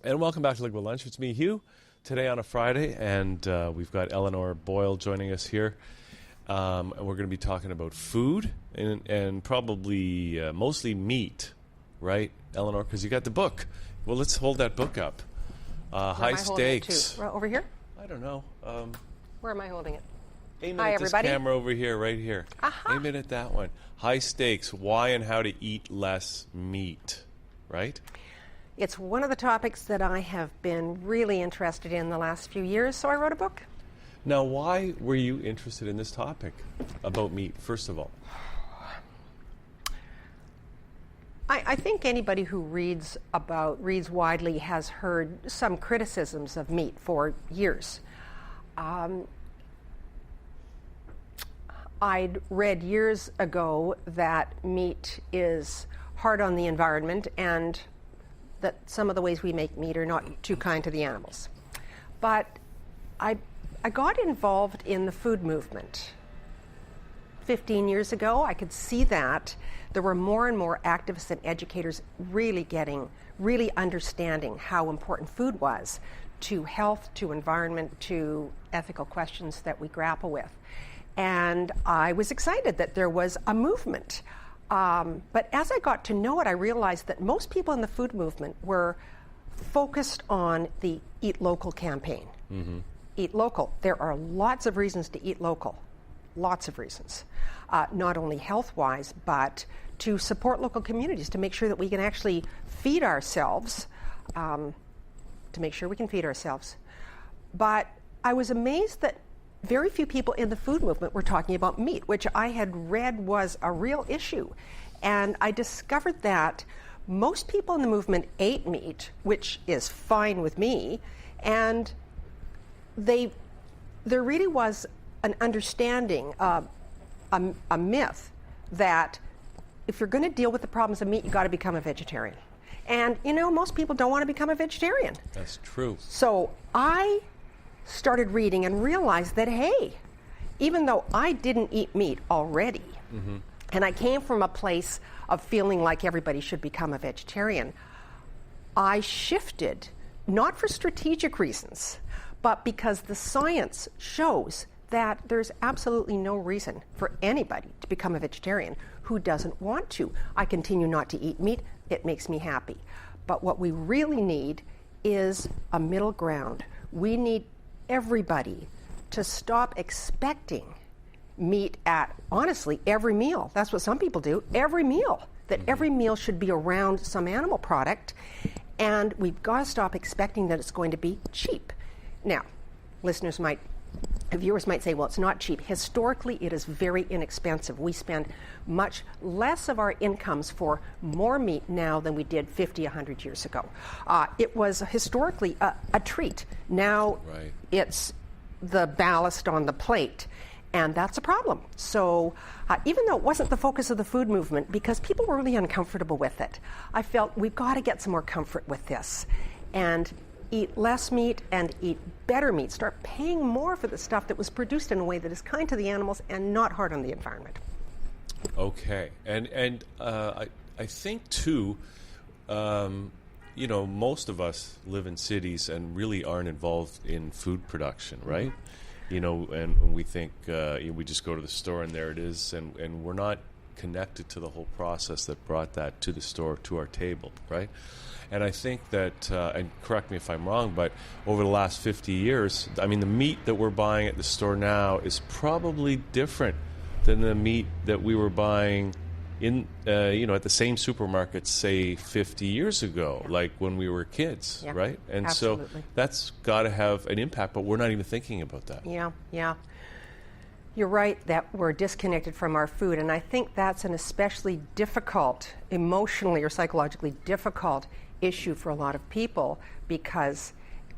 And welcome back to Liquid Lunch. It's me, Hugh, today on a Friday, and we've got Eleanor Boyle joining us here. And we're going to be talking about food and probably mostly meat, right, Eleanor? Because you got the book. Well, let's hold that book up. High Stakes. Over here? I don't know. Where am I holding it? Aim it Hi, at everybody. this camera over here, right here. Aha. Aim it at that one. High Stakes, why and how to eat less meat, right? It's one of the topics that I have been really interested in the last few years, so I wrote a book. Now, why were you interested in this topic about meat, first of all? I think anybody who reads widely has heard some criticisms of meat for years. I'd read years ago that meat is hard on the environment and that some of the ways we make meat are not too kind to the animals. But I got involved in the food movement 15 years ago. I could see that there were more and more activists and educators really understanding how important food was to health, to environment, to ethical questions that we grapple with. And I was excited that there was a movement. But as I got to know it, I realized that most people in the food movement were focused on the Eat Local campaign. Mm-hmm. Eat local. There are lots of reasons to eat local. Lots of reasons. Not only health-wise, but to support local communities, to make sure that we can actually feed ourselves, But I was amazed that very few people in the food movement were talking about meat, which I had read was a real issue. And I discovered that most people in the movement ate meat, which is fine with me, and there really was an understanding, a myth that if you're going to deal with the problems of meat, you've got to become a vegetarian. And, most people don't want to become a vegetarian. That's true. So I started reading and realized that, hey, even though I didn't eat meat already, mm-hmm. and I came from a place of feeling like everybody should become a vegetarian, I shifted, not for strategic reasons, but because the science shows that there's absolutely no reason for anybody to become a vegetarian who doesn't want to. I continue not to eat meat. It makes me happy. But what we really need is a middle ground. We need everybody to stop expecting meat at, honestly, every meal. That's what some people do, every meal. That every meal should be around some animal product, and we've got to stop expecting that it's going to be cheap. Now, viewers might say, well, it's not cheap. Historically, it is very inexpensive. We spend much less of our incomes for more meat now than we did 50, 100 years ago. It was historically a treat. Now Right. It's the ballast on the plate, and that's a problem. So even though it wasn't the focus of the food movement, because people were really uncomfortable with it, I felt we've got to get some more comfort with this and eat less meat and eat better meat. Start paying more for the stuff that was produced in a way that is kind to the animals and not hard on the environment. Okay. And I think, too, most of us live in cities and really aren't involved in food production, right? And we think we just go to the store and there it is, and we're not connected to the whole process that brought that to the store, to our table, right? And I think that, and correct me if I'm wrong, but over the last 50 years, the meat that we're buying at the store now is probably different than the meat that we were buying in, at the same supermarket, say, 50 years ago, like when we were kids, yeah, right? And absolutely. So that's got to have an impact, but we're not even thinking about that. Yeah. You're right that we're disconnected from our food, and I think that's an especially difficult, emotionally or psychologically difficult issue for a lot of people, because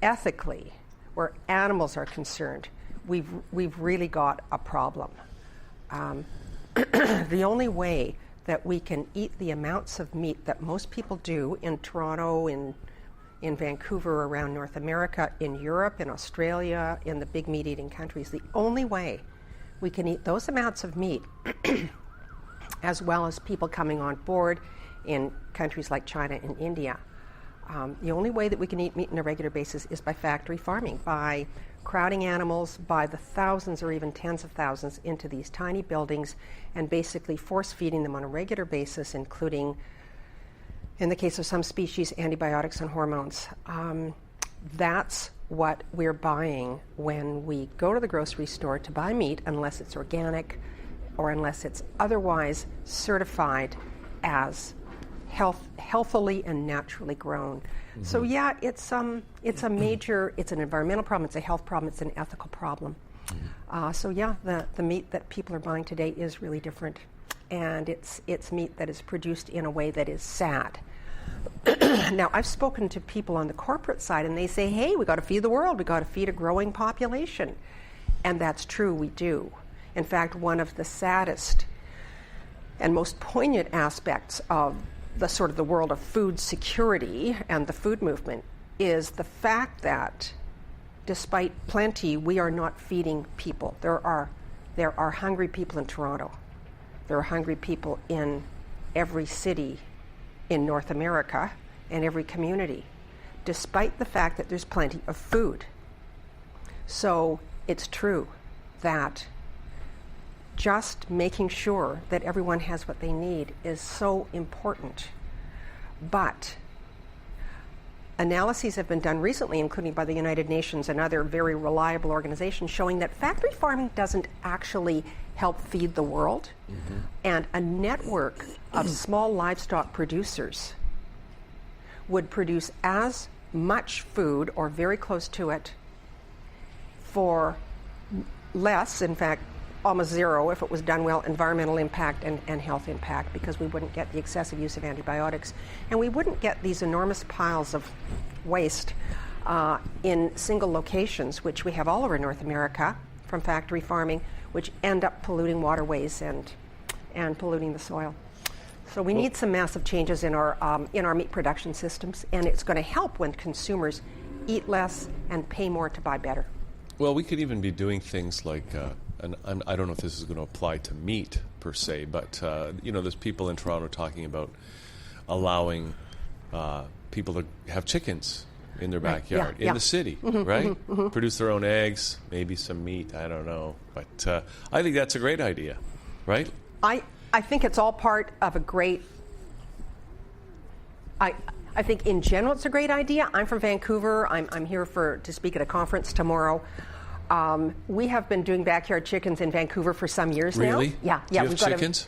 ethically, where animals are concerned, we've really got a problem. The only way that we can eat the amounts of meat that most people do in Toronto, in Vancouver, around North America, in Europe, in Australia, in the big meat-eating countries, the only way we can eat those amounts of meat, as well as people coming on board in countries like China and India, The only way that we can eat meat on a regular basis is by factory farming, by crowding animals by the thousands or even tens of thousands into these tiny buildings and basically force feeding them on a regular basis, including, in the case of some species, antibiotics and hormones. That's what we're buying when we go to the grocery store to buy meat, unless it's organic or unless it's otherwise certified as healthily and naturally grown. Mm-hmm. So yeah, it's an environmental problem, it's a health problem, it's an ethical problem. Mm-hmm. So yeah, the meat that people are buying today is really different, and it's meat that is produced in a way that is sad. Now, I've spoken to people on the corporate side, and they say, hey, we got to feed the world, we got to feed a growing population. And that's true, we do. In fact, one of the saddest and most poignant aspects of the world of food security and the food movement is the fact that despite plenty, we are not feeding people. There are hungry people in Toronto. There are hungry people in every city in North America and every community, despite the fact that there's plenty of food. So it's true that just making sure that everyone has what they need is so important. But analyses have been done recently, including by the United Nations and other very reliable organizations, showing that factory farming doesn't actually help feed the world. Mm-hmm. And a network of small livestock producers would produce as much food, or very close to it, for less, in fact, almost zero, if it was done well, environmental impact and health impact, because we wouldn't get the excessive use of antibiotics. And we wouldn't get these enormous piles of waste in single locations, which we have all over North America from factory farming, which end up polluting waterways and polluting the soil. So we need some massive changes in our meat production systems, and it's going to help when consumers eat less and pay more to buy better. Well, we could even be doing things like, and I don't know if this is going to apply to meat per se, but there's people in Toronto talking about allowing people to have chickens in their backyard, in the city, mm-hmm, right? Mm-hmm, mm-hmm. Produce their own eggs, maybe some meat, I don't know. But I think that's a great idea, right? I think it's all part of a great... I think in general it's a great idea. I'm from Vancouver. I'm here to speak at a conference tomorrow. We have been doing backyard chickens in Vancouver for some years now. Really? Yeah. Do you have chickens?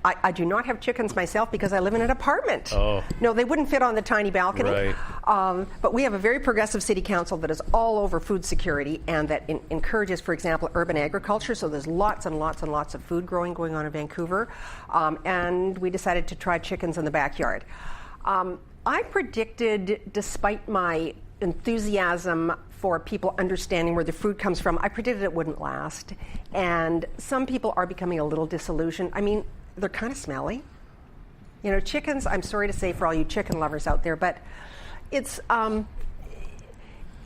I do not have chickens myself because I live in an apartment. Oh. No, they wouldn't fit on the tiny balcony. Right. But we have a very progressive city council that is all over food security and that encourages, for example, urban agriculture. So there's lots and lots and lots of food growing going on in Vancouver. And we decided to try chickens in the backyard. I predicted, despite my enthusiasm for people understanding where the food comes from, I predicted it wouldn't last. And some people are becoming a little disillusioned. I mean, they're kind of smelly. Chickens, I'm sorry to say for all you chicken lovers out there, but it's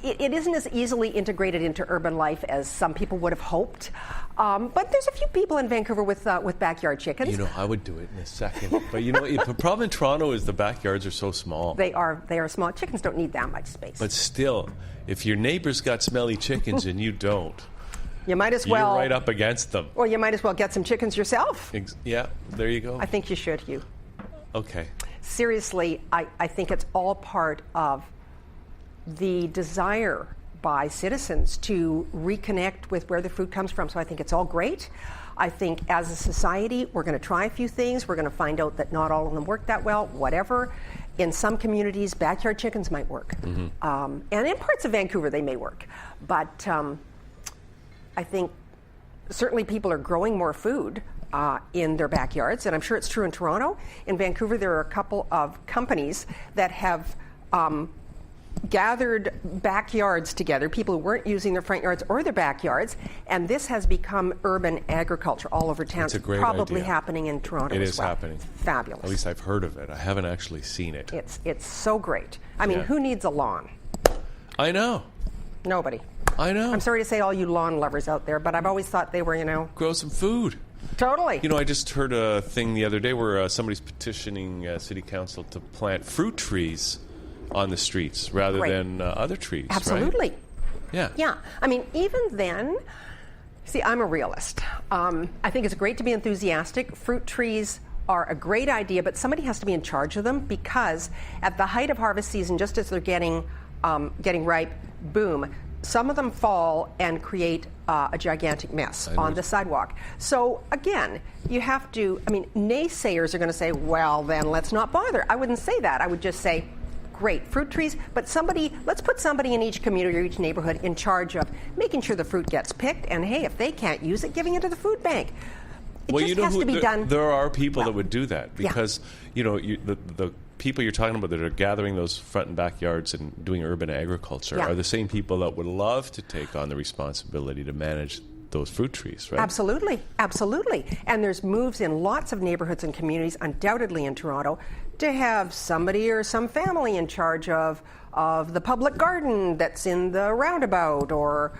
it isn't as easily integrated into urban life as some people would have hoped. But there's a few people in Vancouver with backyard chickens. I would do it in a second. But the problem in Toronto is the backyards are so small. They are small. Chickens don't need that much space. But still, if your neighbor's got smelly chickens and you don't, you might as well... You're right up against them. Or you might as well get some chickens yourself. Yeah, there you go. I think you should, Hugh. Okay. Seriously, I think it's all part of the desire by citizens to reconnect with where the food comes from. So I think it's all great. I think as a society, we're going to try a few things. We're going to find out that not all of them work that well, whatever. In some communities, backyard chickens might work. Mm-hmm. And in parts of Vancouver, they may work. But I think certainly people are growing more food in their backyards, and I'm sure it's true in Toronto. In Vancouver, there are a couple of companies that have gathered backyards together, people who weren't using their front yards or their backyards, and this has become urban agriculture all over town. It's a great probably idea. Happening in Toronto as well. It is happening. It's fabulous. At least I've heard of it. I haven't actually seen it. It's so great. I mean, who needs a lawn? I know. Nobody. I know. I'm sorry to say all you lawn lovers out there, but I've always thought they were, Grow some food. Totally. I just heard a thing the other day where somebody's petitioning City Council to plant fruit trees on the streets rather Right. than other trees. Absolutely. Right? Yeah. Yeah. I mean, even then, see, I'm a realist. I think it's great to be enthusiastic. Fruit trees are a great idea, but somebody has to be in charge of them, because at the height of harvest season, just as they're getting ripe, boom, some of them fall and create a gigantic mess on the sidewalk. So again, you have to, I mean, naysayers are going to say, well, then let's not bother. I wouldn't say that. I would just say, great, fruit trees, but let's put somebody in each community or each neighborhood in charge of making sure the fruit gets picked, and hey, if they can't use it, giving it to the food bank. It just has to be done. There are people that would do that, because the people you're talking about that are gathering those front and backyards and doing urban agriculture are the same people that would love to take on the responsibility to manage those fruit trees, right? Absolutely, absolutely. And there's moves in lots of neighborhoods and communities, undoubtedly in Toronto, to have somebody or some family in charge of the public garden that's in the roundabout, or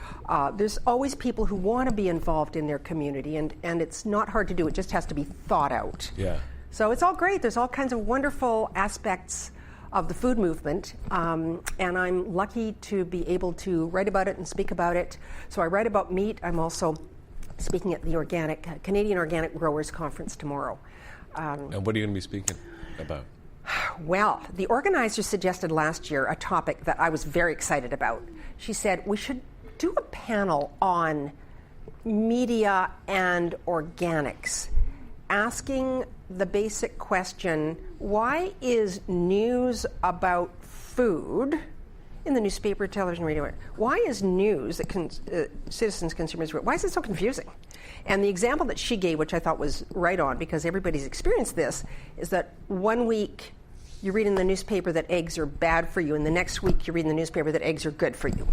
there's always people who want to be involved in their community, and it's not hard to do. It just has to be thought out. Yeah. So it's all great. There's all kinds of wonderful aspects of the food movement, and I'm lucky to be able to write about it and speak about it. So I write about meat. I'm also speaking at the Canadian Organic Growers Conference tomorrow. And what are you going to be speaking about? Well, the organizer suggested last year a topic that I was very excited about. She said we should do a panel on media and organics, asking the basic question, why is news about food in the newspaper, television, radio, why is news that citizens, consumers, why is it so confusing? And the example that she gave, which I thought was right on, because everybody's experienced this, is that one week you read in the newspaper that eggs are bad for you, and the next week you read in the newspaper that eggs are good for you.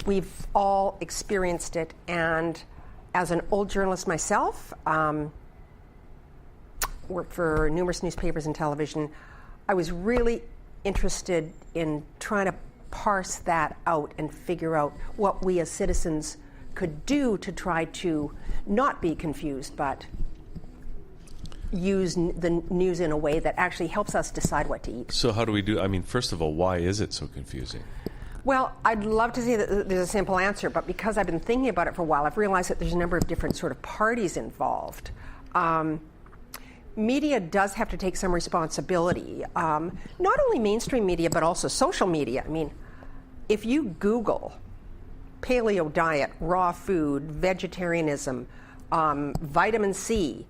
We've all experienced it, and as an old journalist myself, worked for numerous newspapers and television, I was really interested in trying to parse that out and figure out what we as citizens could do to try to not be confused, but use the news in a way that actually helps us decide what to eat. So how do we do? I mean, first of all, why is it so confusing? Well, I'd love to say that there's a simple answer, but because I've been thinking about it for a while, I've realized that there's a number of different sort of parties involved. Media does have to take some responsibility, not only mainstream media, but also social media. I mean, if you Google paleo diet, raw food, vegetarianism, vitamin C,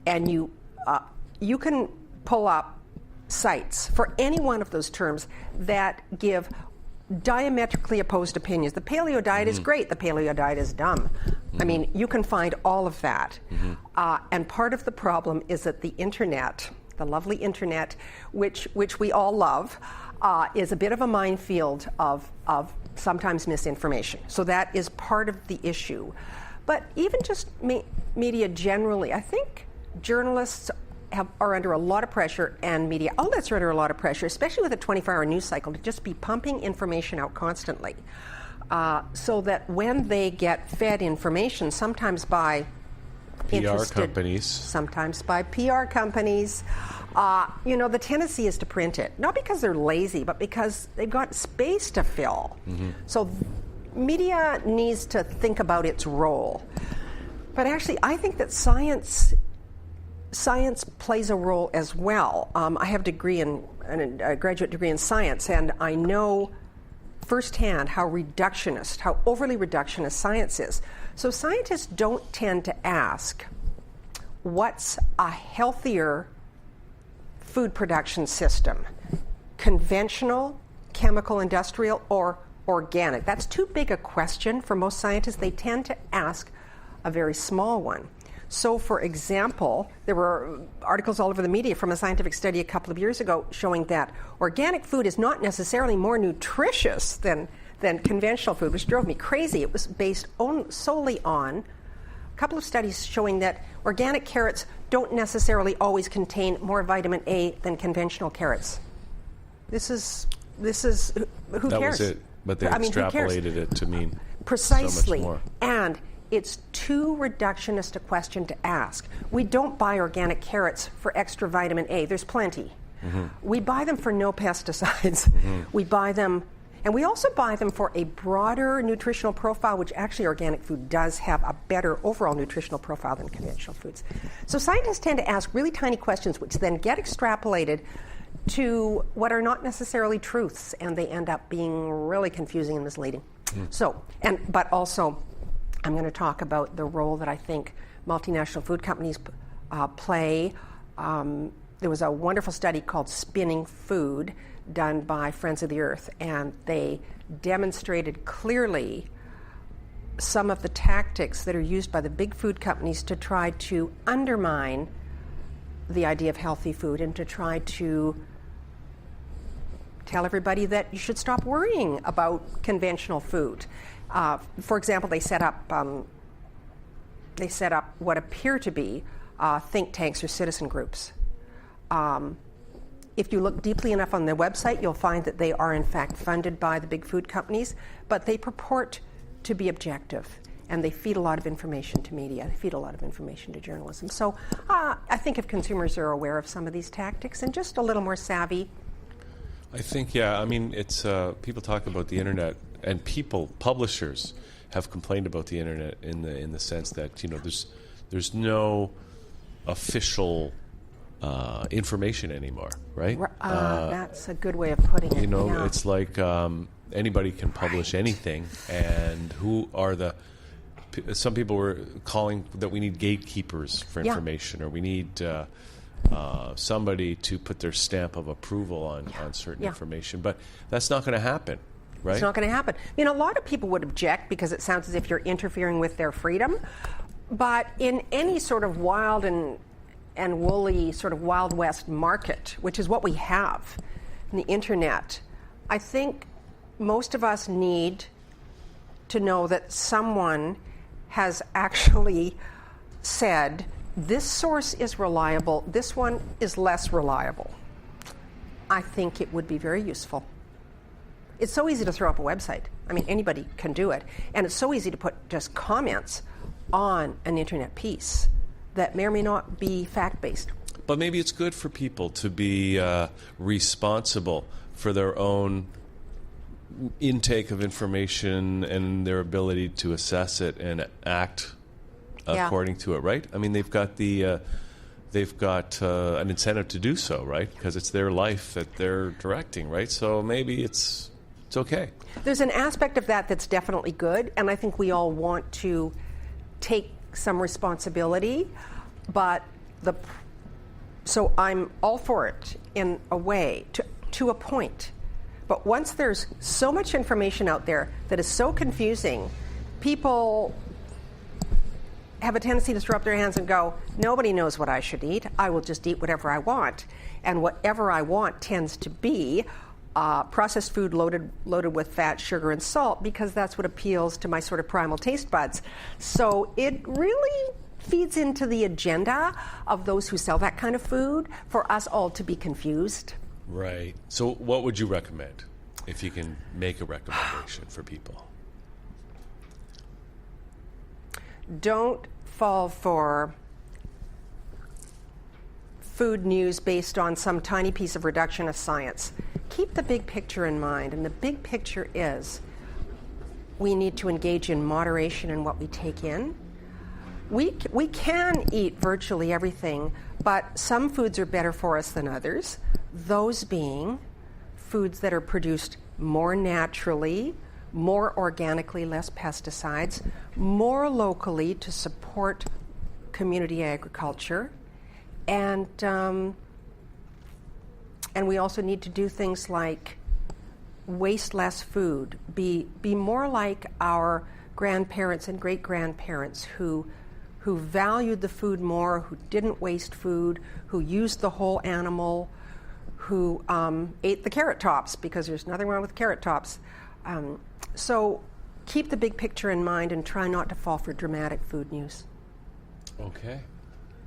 and you can pull up sites for any one of those terms that give diametrically opposed opinions. The paleo diet is great, the paleo diet is dumb. I mean, you can find all of that. And part of the problem is that the internet, the lovely internet, which we all love, is a bit of a minefield of sometimes misinformation. So that is part of the issue. But even just media generally, I think journalists are under a lot of pressure, and media outlets are under a lot of pressure, especially with a 24-hour news cycle, to just be pumping information out constantly, so that when they get fed information, sometimes by PR companies, sometimes by PR companies, the tendency is to print it, not because they're lazy, but because they've got space to fill. So media needs to think about its role. But actually, I think that science plays a role as well. I have a graduate degree in science, and I know firsthand how overly reductionist science is. So scientists don't tend to ask, what's a healthier food production system? Conventional, chemical, industrial, or organic? That's too big a question for most scientists. They tend to ask a very small one. So, for example, there were articles all over the media from a scientific study a couple of years ago showing that organic food is not necessarily more nutritious than conventional food, which drove me crazy. It was based solely on a couple of studies showing that organic carrots don't necessarily always contain more vitamin A than conventional carrots. This is who cares? That was it, but they extrapolated it to mean precisely so much more. And it's too reductionist a question to ask. We don't buy organic carrots for extra vitamin A. There's plenty. We buy them for no pesticides. We buy them, and we also buy them for a broader nutritional profile, which actually organic food does have a better overall nutritional profile than conventional foods. So scientists tend to ask really tiny questions, which then get extrapolated to what are not necessarily truths, and they end up being really confusing and misleading. But also, I'm going to talk about the role that I think multinational food companies play. There was a wonderful study called Spinning Food done by Friends of the Earth, and they demonstrated clearly some of the tactics that are used by the big food companies to try to undermine the idea of healthy food and to try to tell everybody that you should stop worrying about conventional food. For example, they set up what appear to be think tanks or citizen groups. If you look deeply enough on their website, you'll find that they are in fact funded by the big food companies, but they purport to be objective, and they feed a lot of information to media. They feed a lot of information to journalism. So I think if consumers are aware of some of these tactics and just a little more savvy. I think, yeah, I mean, it's people talk about the internet, and publishers have complained about the internet in the sense that, you know, there's no official information anymore, right? That's a good way of putting it. You know, yeah. It's like anybody can publish anything, and some people were calling that we need gatekeepers for information, or we need somebody to put their stamp of approval on certain information, but that's not going to happen. Right? It's not going to happen. You know, a lot of people would object because it sounds as if you're interfering with their freedom, but in any sort of wild and woolly sort of Wild West market, which is what we have in the internet, I think most of us need to know that someone has actually said, this source is reliable, this one is less reliable. I think it would be very useful. It's so easy to throw up a website. I mean, anybody can do it. And it's so easy to put just comments on an internet piece that may or may not be fact-based. But maybe it's good for people to be responsible for their own intake of information and their ability to assess it and act according to it, right? I mean, they've got an incentive to do so, right? Because it's their life that they're directing, right? So maybe it's okay. There's an aspect of that that's definitely good, and I think we all want to take some responsibility, but so I'm all for it in a way, to a point. But once there's so much information out there that is so confusing, people have a tendency to throw up their hands and go, nobody knows what I should eat. I will just eat whatever I want. And whatever I want tends to be processed food loaded with fat, sugar, and salt, because that's what appeals to my sort of primal taste buds. So it really feeds into the agenda of those who sell that kind of food for us all to be confused. Right. So what would you recommend, if you can make a recommendation for people? Don't fall for food news based on some tiny piece of reductionist science. Keep the big picture in mind, and the big picture is we need to engage in moderation in what we take in. We can eat virtually everything, but some foods are better for us than others, those being foods that are produced more naturally, more organically, less pesticides, more locally to support community agriculture, and we also need to do things like waste less food, be more like our grandparents and great-grandparents who valued the food more, who didn't waste food, who used the whole animal, who ate the carrot tops, because there's nothing wrong with carrot tops. So keep the big picture in mind and try not to fall for dramatic food news. Okay.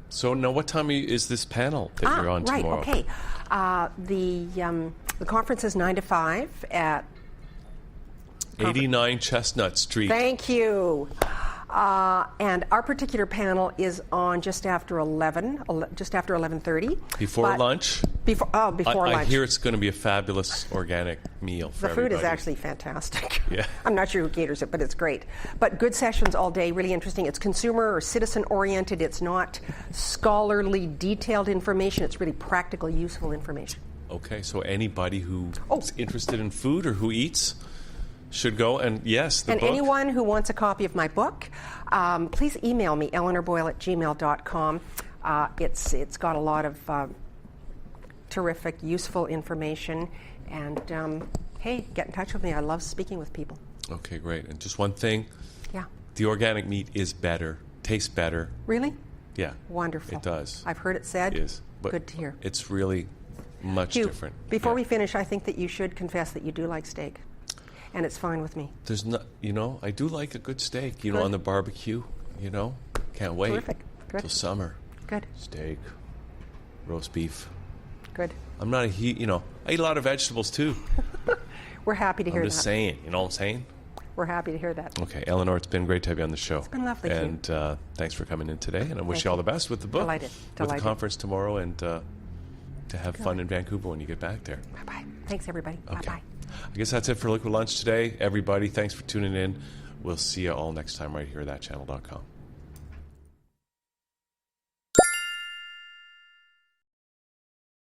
So now what time is this panel that you're on tomorrow? Okay. The conference is 9 to 5 at 89 Chestnut Street. Thank you. And our particular panel is on just after 11:30. Before lunch? Before lunch. I hear it's going to be a fabulous organic meal for The food everybody. is actually fantastic. Yeah. I'm not sure who caters it, but it's great. But good sessions all day, really interesting. It's consumer or citizen oriented. It's not scholarly, detailed information. It's really practical, useful information. Okay, so anybody who's interested in food or who eats should go. And yes, the book. Anyone who wants a copy of my book, please email me, eleanorboyle@gmail.com. It's got a lot of terrific, useful information. And hey, get in touch with me. I love speaking with people. Okay, great. And just one thing. Yeah. The organic meat is better, tastes better. Really? Yeah. Wonderful. It does. I've heard it said. It is. But good to hear. It's really much Hugh, different. Before we finish, I think that you should confess that you do like steak. And it's fine with me. There's not, I do like a good steak, Good. on the barbecue, Can't wait. Terrific. Good. Till summer. Good. Steak, roast beef. Good. I'm not I eat a lot of vegetables too. We're happy to hear I'm that. just saying, you know what I'm saying? We're happy to hear that. Okay, Eleanor, it's been great to have you on the show. It's been lovely, Hugh. And thanks for coming in today. And I wish Thank you all you. the best with the book. Delighted. With Delighted. the conference tomorrow and to have fun in Vancouver when you get back there. Bye-bye. Thanks, everybody. Okay. Bye-bye. I guess that's it for Liquid Lunch today. Everybody, thanks for tuning in. We'll see you all next time right here at thatchannel.com.